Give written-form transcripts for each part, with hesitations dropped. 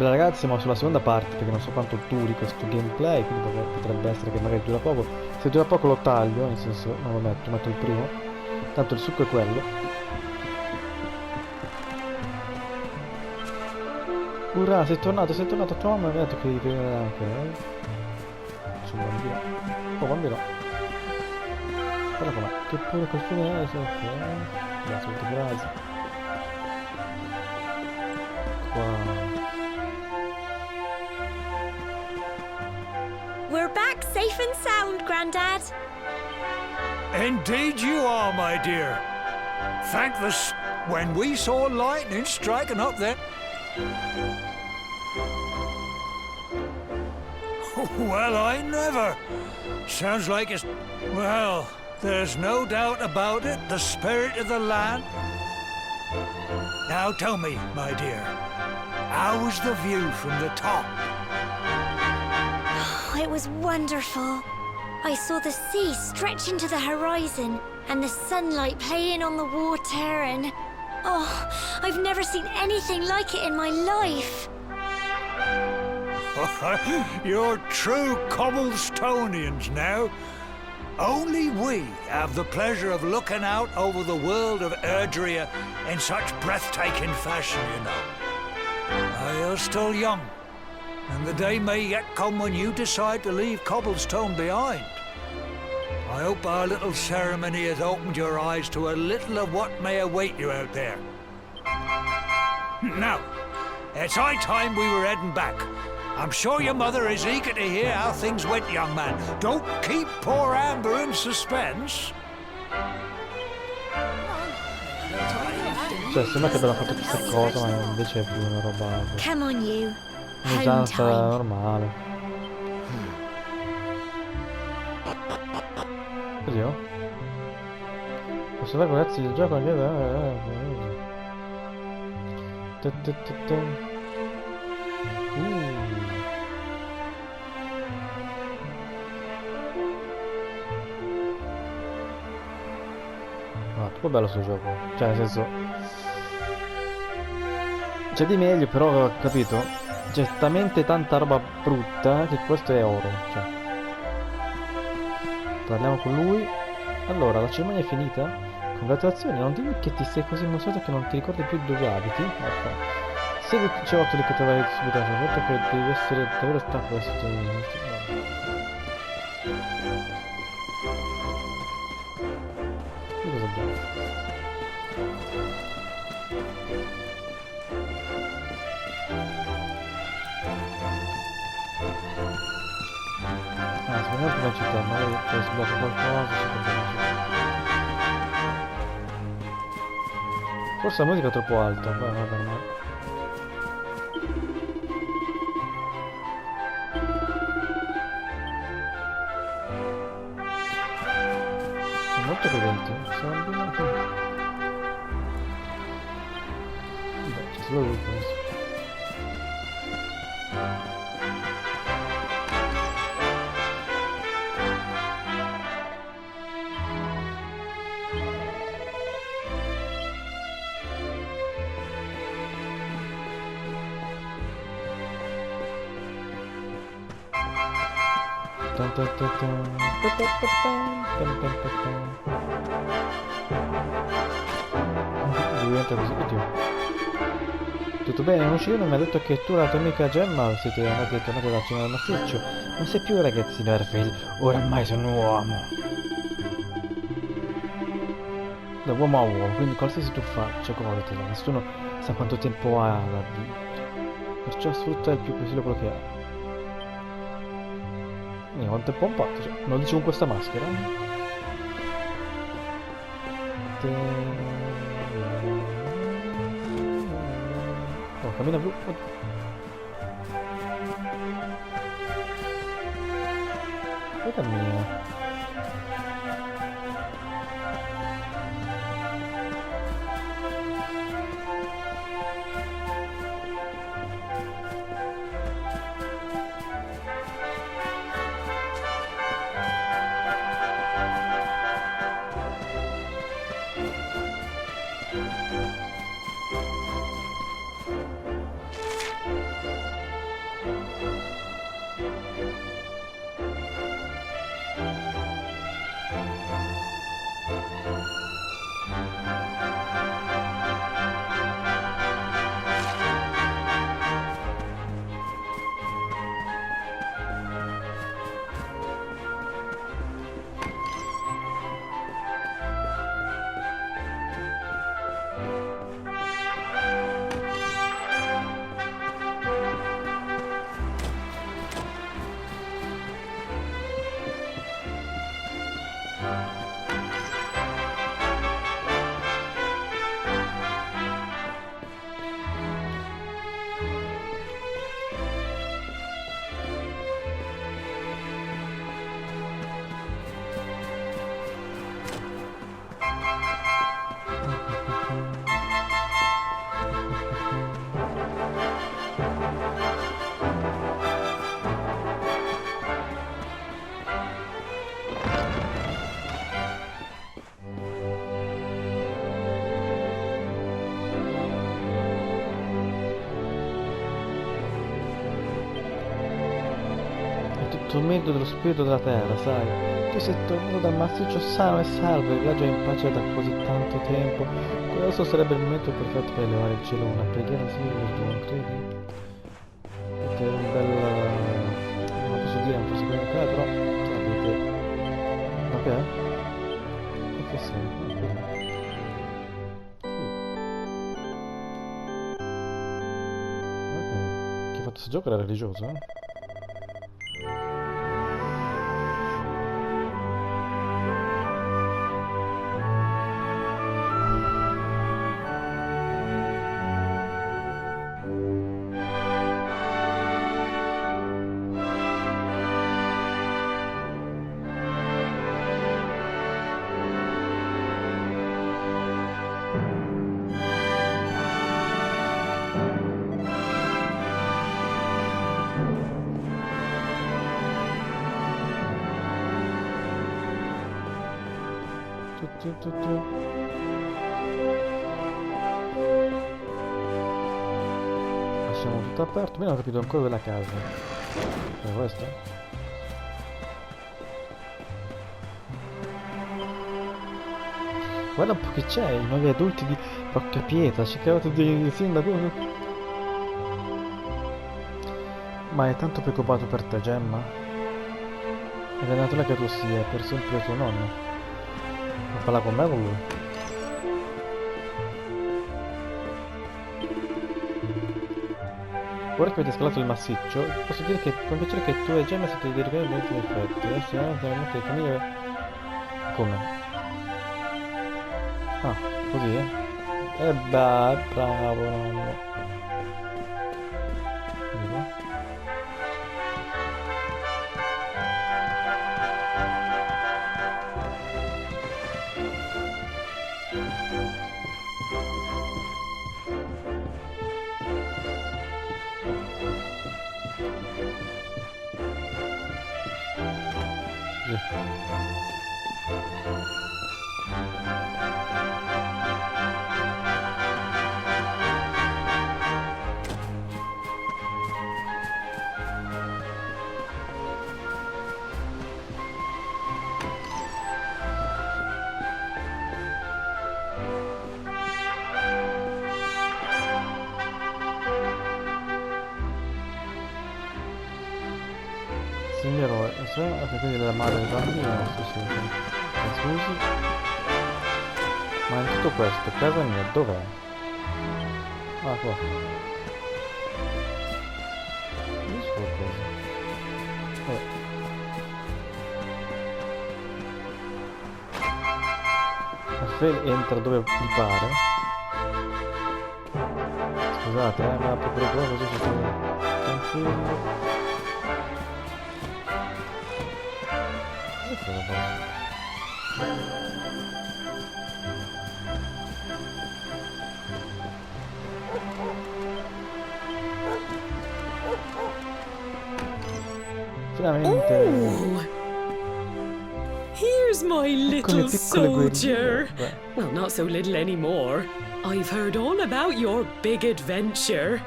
Beh ragazzi, siamo sulla seconda parte perché non so quanto duri questo gameplay, quindi potrebbe essere che magari dura poco. Se dura poco lo taglio, nel senso non lo metto il primo. Tanto il succo è quello. Urrà, sei tornato, Tom, mi ha detto che ok. C'è un bambino. Oh bambino. Guarda com'è. Che pure col finese, ok. La solita frase. Qua. We're back safe and sound, Grandad. Indeed you are, my dear. Thank the when we saw lightning striking up there. Well, I never. Sounds like it's... Well, there's no doubt about it, the spirit of the land. Now tell me, my dear, how was the view from the top? It was wonderful. I saw the sea stretch into the horizon and the sunlight playing on the water and... Oh, I've never seen anything like it in my life. You're true Cobblestonians now. Only we have the pleasure of looking out over the world of Erdrea in such breathtaking fashion, you know. You're still young, and the day may yet come when you decide to leave Cobblestone behind. I hope our little ceremony has opened your eyes to a little of what may await you out there. Now, it's high time we were heading back. I'm sure your mother is eager to hear how things went, young man. Don't keep poor Amber in suspense. Cioè, sembra che abbiamo fatto questa cosa, ma invece è più una roba... Come on, you. Home Un'usanza time. normale. Così, oh? Posso fare ragazzi il gioco anche troppo bello sto gioco. Cioè, nel senso... C'è di meglio, però, capito? C'è talmente tanta roba brutta che questo è oro, cioè. Parliamo con lui. Allora, la cerimonia è finita? Congratulazioni, non dimmi che ti sei così emozionato che non ti ricordi più dove abiti? Segui il ciottoli che troverai subito, soprattutto che devi essere davvero stanco da questo. Io cosa abbiamo? Secondo me prima città, magari poi sblocca qualcosa, forse la musica è troppo alta, vabbè, ma... Sono molto credenti, sono anche... Beh, c'è solo lui penso. Diventa così, oddio. Tutto bene, un uccellino mi ha detto che tu e la tua amica Gemma siete andati e tornati dalla cima del massiccio. Non sei più un ragazzino Erfil, oramai sono un uomo. Da uomo a uomo, quindi qualsiasi tu faccia, goditela. Nessuno sa quanto tempo ha la vita. Perciò sfrutta il più possibile quello che ha. Quanto è pompato, cioè, non lo dice con questa maschera. Oh, cammina blu. Dove cammina? tormento dello spirito della terra, sai? Tu sei tornato dal massiccio sano e salvo, il viaggio è in pace da così tanto tempo. Questo sarebbe il momento perfetto per elevare il cielo, una preghiera simile, tu non credi? Perché è un bel... non posso dire, non posso dire ancora, però sapete... Ma che è? Confessione, chi ha fatto questo gioco era religioso, eh? Lasciamo tutto aperto. Io non ho capito ancora della casa. È questo? Guarda un po' che c'è, i nuovi adulti di Rocca Pietra, cercavate di sindaco. Ma è tanto preoccupato per te, Gemma? Ed è naturale che tu sia per sempre tuo nonno. Ma parla con me o con lui? Ora che avete scalato il massiccio, posso dire che con piacere che tu e Gemma siete dei rivali molto perfetti. Adesso veramente di famiglia... Come? Ah, così? Bravo nonno. Signore, se a vedere della madre del bambino, scusi, ma in tutto questo, casa mia, dov'è? Ah, qua. Non so cosa. Raffaele entra dove gli pare. Scusate, ma proprio così si tranquillo. Finalmente. Oh, here's my little soldier. Well, not so little anymore. I've heard all about your big adventure.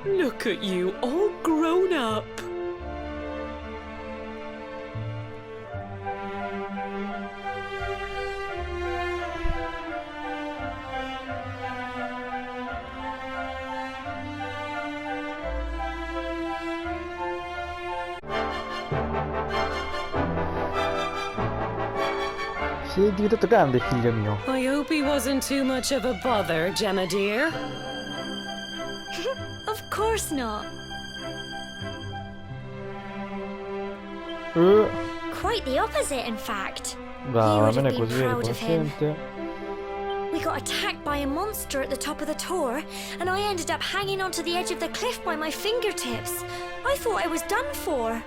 Look at you, all grown up. Sei diventato grande, figlio mio. I hope he wasn't too much of a bother, Gemma dear. Of course not. Quite the opposite, in fact. Brava, He would almeno have è been così, è proud of him. riconoscente. We got attacked by a monster at the top of the tower, and I ended up hanging onto the edge of the cliff by my fingertips. I thought I was done for.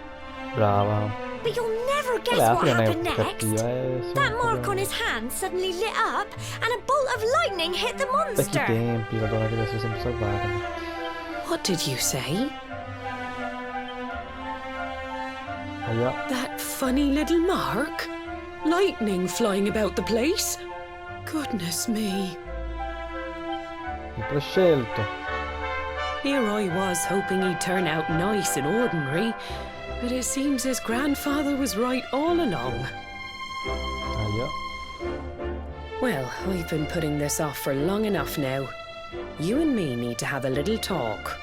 Brava. But you'll never guess Vabbè, alla what fine non happened è next. cattiva, That mark on his hand suddenly lit up, and a bolt of lightning hit the vecchi monster. tempi, la donna che deve essere sempre salvata. What did you say? Aia. That funny little mark? Lightning flying about the place? Goodness me. Il prescelto. Here I was hoping he'd turn out nice and ordinary, but it seems his grandfather was right all along. Aia. Well, I've been putting this off for long enough now. You and me need to have a little talk.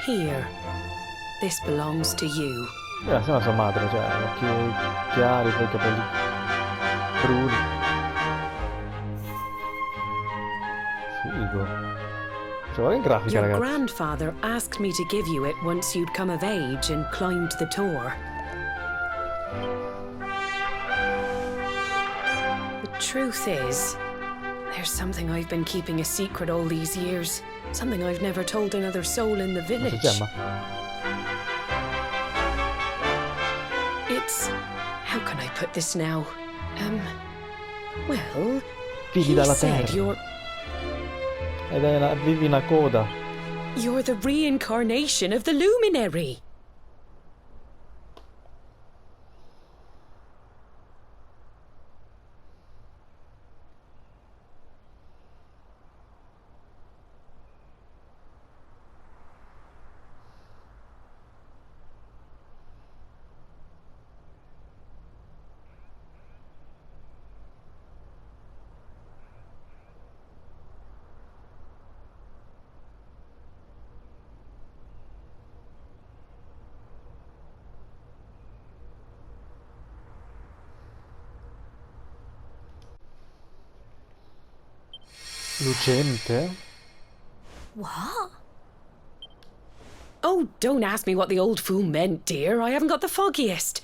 Here. This belongs to you. Sembra sua madre, cioè, occhi chiari, poi capelli bruni. Figo. Cioè, guarda in grafica, Your ragazzi. grandfather asked me to give you it once you'd come of age and climbed the tour. The truth is, there's something I've been keeping a secret all these years. Something I've never told another soul in the village. Gemma. It's... how can I put this now? Well, Figli he dalla said terra. Vivi una coda. you're the reincarnation of the luminary. Lucente? What? Oh, don't ask me what the old fool meant, dear. I haven't got the foggiest.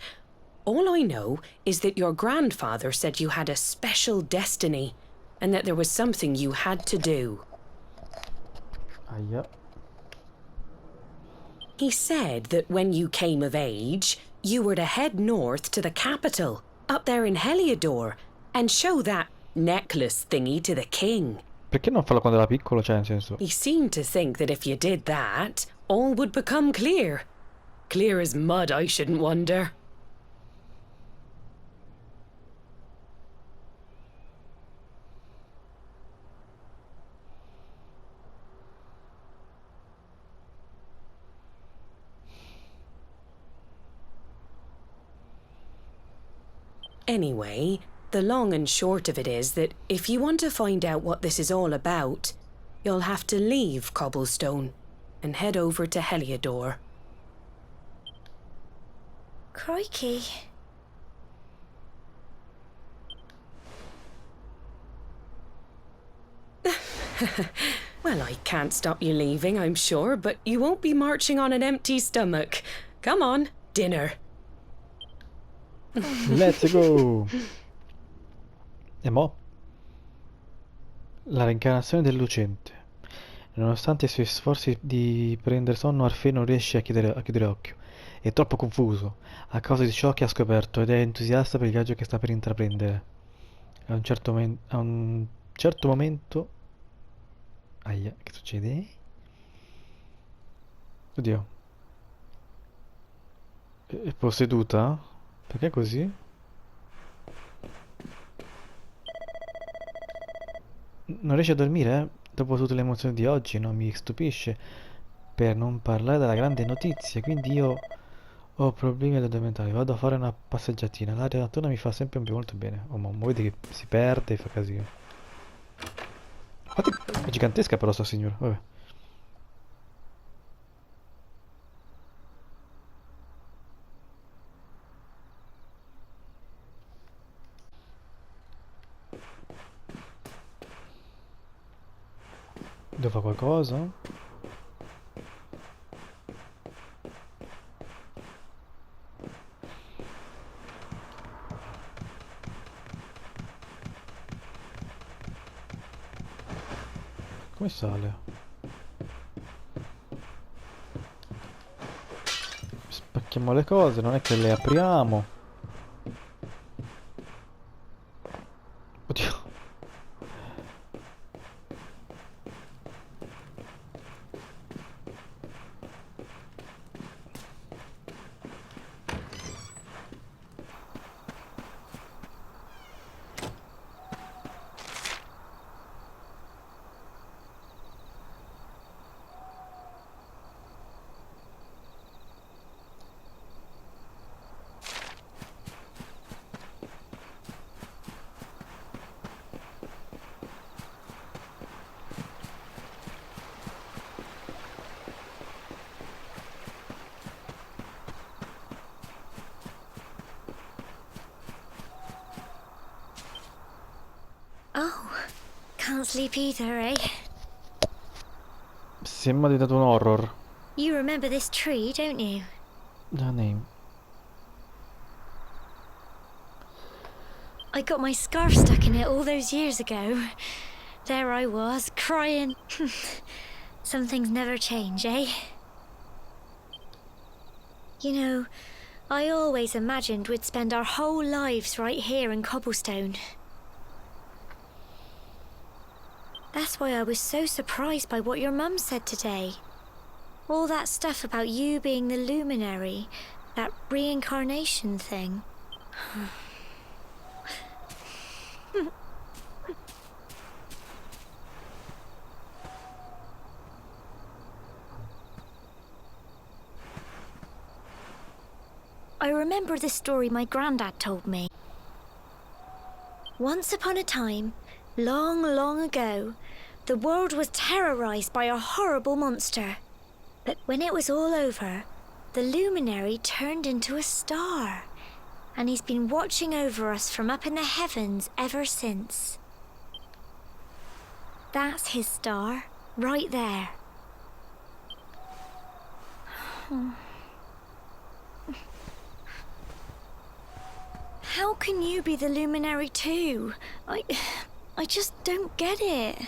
All I know is that your grandfather said you had a special destiny and that there was something you had to do. Aia. He said that when you came of age, you were to head north to the capital, up there in Heliodor, and show that necklace thingy to the king. Perché non farlo quando era piccolo? Cioè, nel senso... He seemed to think that if you did that, all would become clear. Clear as mud, I shouldn't wonder. Anyway, the long and short of it is that if you want to find out what this is all about, you'll have to leave Cobblestone and head over to Heliodor. Crikey. Well, I can't stop you leaving, I'm sure, but you won't be marching on an empty stomach. Come on, dinner. Let's go! E mo? La reincarnazione del lucente. Nonostante i suoi sforzi di prendere sonno, Orfeo non riesce a chiudere occhio. È troppo confuso a causa di ciò che ha scoperto ed è entusiasta per il viaggio che sta per intraprendere. A un certo momento... Aia, che succede? Oddio. È posseduta? Perché così? Non riesce a dormire? Dopo tutte le emozioni di oggi, non mi stupisce. Per non parlare della grande notizia, quindi io ho problemi ad addormentare. Vado a fare una passeggiatina. L'aria attorno mi fa sempre molto bene. Oh mamma, vedi che si perde e fa casino. Infatti è gigantesca però sta signora. Vabbè. Devo fare qualcosa? Come sale? Spacchiamo le cose, non è che le apriamo. Oddio. can't sleep either, eh? Sembra diventato un horror. You remember this tree, don't you? The name. I got my scarf stuck in it all those years ago. There I was, crying. Some things never change, eh? You know, I always imagined we'd spend our whole lives right here in Cobblestone. That's why I was so surprised by what your mum said today. All that stuff about you being the luminary, that reincarnation thing. I remember the story my granddad told me. Once upon a time, long, long ago, the world was terrorized by a horrible monster. But when it was all over, the luminary turned into a star. And he's been watching over us from up in the heavens ever since. That's his star, right there. How can you be the luminary too? I just don't get it.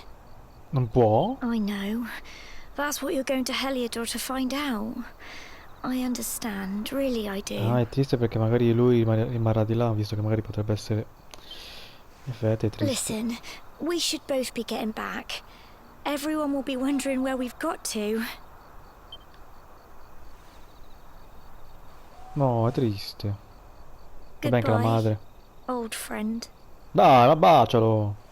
Non può? I know. That's what you're going to Heliodor to find out. I understand, really I do. Ah, è triste perché magari lui rimarrà di là, visto che magari potrebbe essere... In effetti è triste. Listen, we should both be getting back. Everyone will be wondering where we've got to. No, è triste. Vabbè, anche la Goodbye, madre. old friend. Dai, ma bacialo!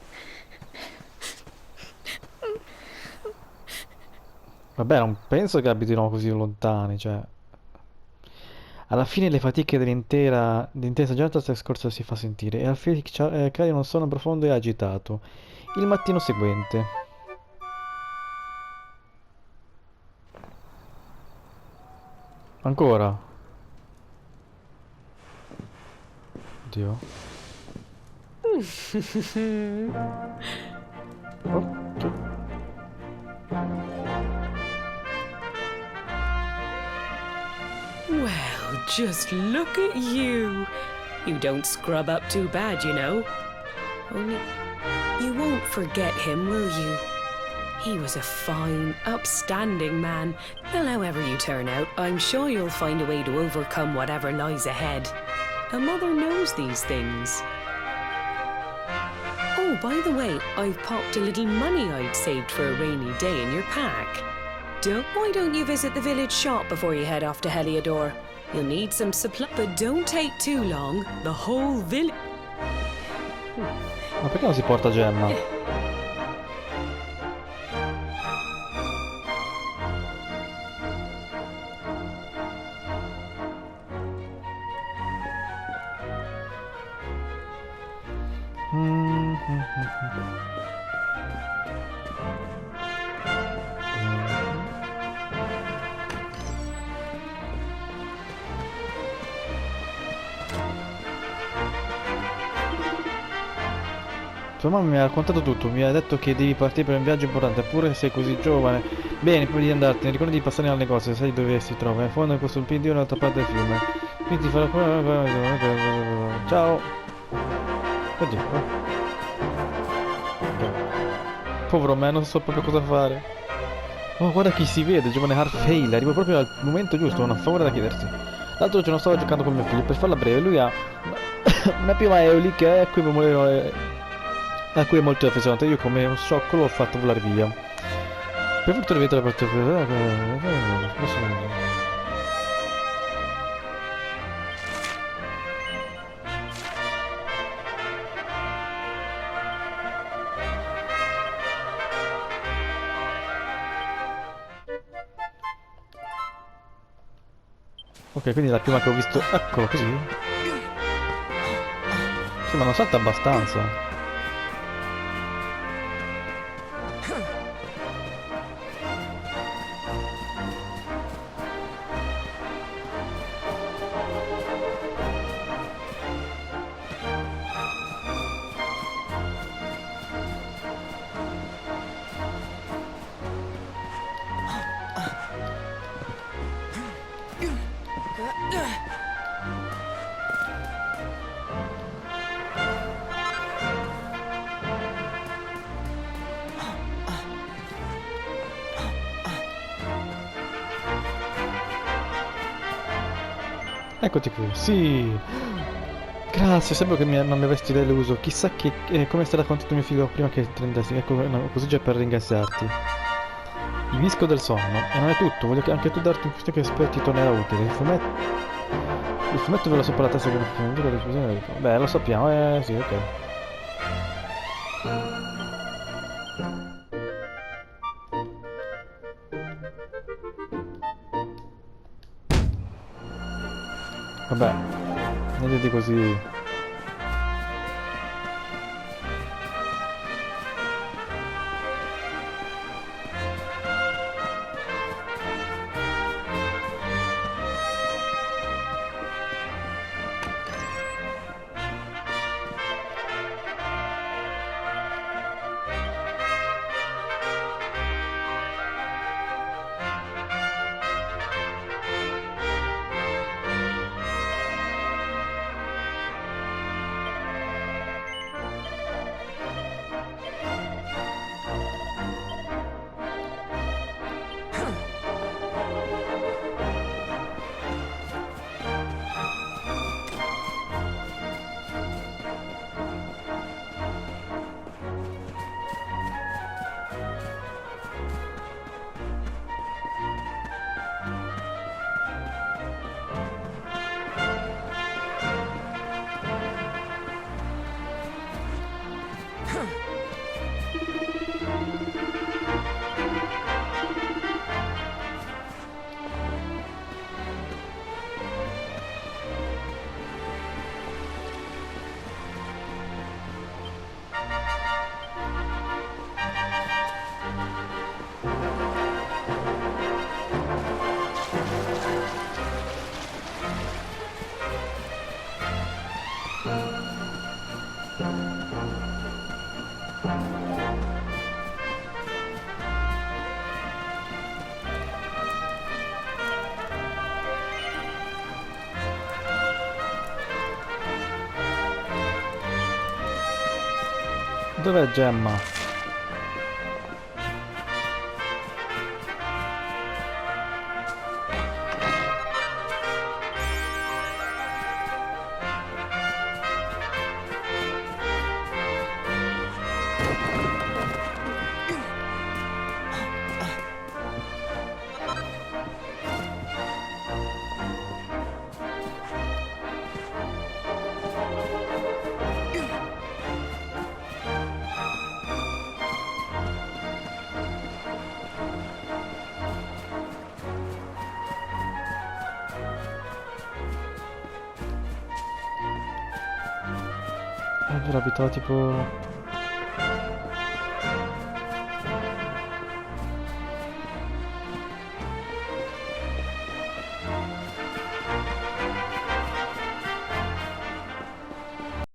Vabbè, non penso che abitino così lontani, cioè... Alla fine le fatiche dell'intera giornata trascorsa si fa sentire e al fine cade in un sonno profondo e agitato. Il mattino seguente. Ancora? Oddio. Oh, Well, just look at you. You don't scrub up too bad, you know. Only, you won't forget him, will you? He was a fine, upstanding man. Well, however you turn out, I'm sure you'll find a way to overcome whatever lies ahead. A mother knows these things. Oh, by the way, I've popped a little money I'd saved for a rainy day in your pack. Why don't you visit the village shop before you head off to Heliodor? You'll need some supply, but don't take too long. The whole village... ma perché non si porta Gemma? Tua mamma mi ha raccontato tutto, mi ha detto che devi partire per un viaggio importante, eppure sei così giovane. Bene, prima di andartene, ricordi di passare al negozio, sai dove si trova, in fondo in questo pindio nell'altra parte del fiume. Quindi ti farò... Ciao! Oddio. Povero me, non so proprio cosa fare. Oh, guarda chi si vede, giovane Harfail, arriva proprio al momento giusto, ho una favore da chiedersi. L'altro giorno stavo giocando con mio figlio, per farla breve, lui ha una prima Eoli che è qui a cui è molto affezionato. Io come un sciocco l'ho fatto volare via. Per fortuna vedo la parte... Ok, quindi la prima che ho visto... Eccolo, così. Sì, ma non salta abbastanza. Eccoti qui, sì! Grazie, sembra che non mi avresti deluso. Chissà che, come stai raccontando mio figlio prima che ti rendessi. Ecco, no, così già per ringraziarti. Il visco del sonno. E non è tutto, voglio anche tu darti un questo che spero ti tornerà utile. Il fumetto ve lo sopra la testa che non dico l'esplosione. Beh, lo sappiamo, sì, ok. Vabbè, niente di così. Dov'è Gemma? Allora abitava tipo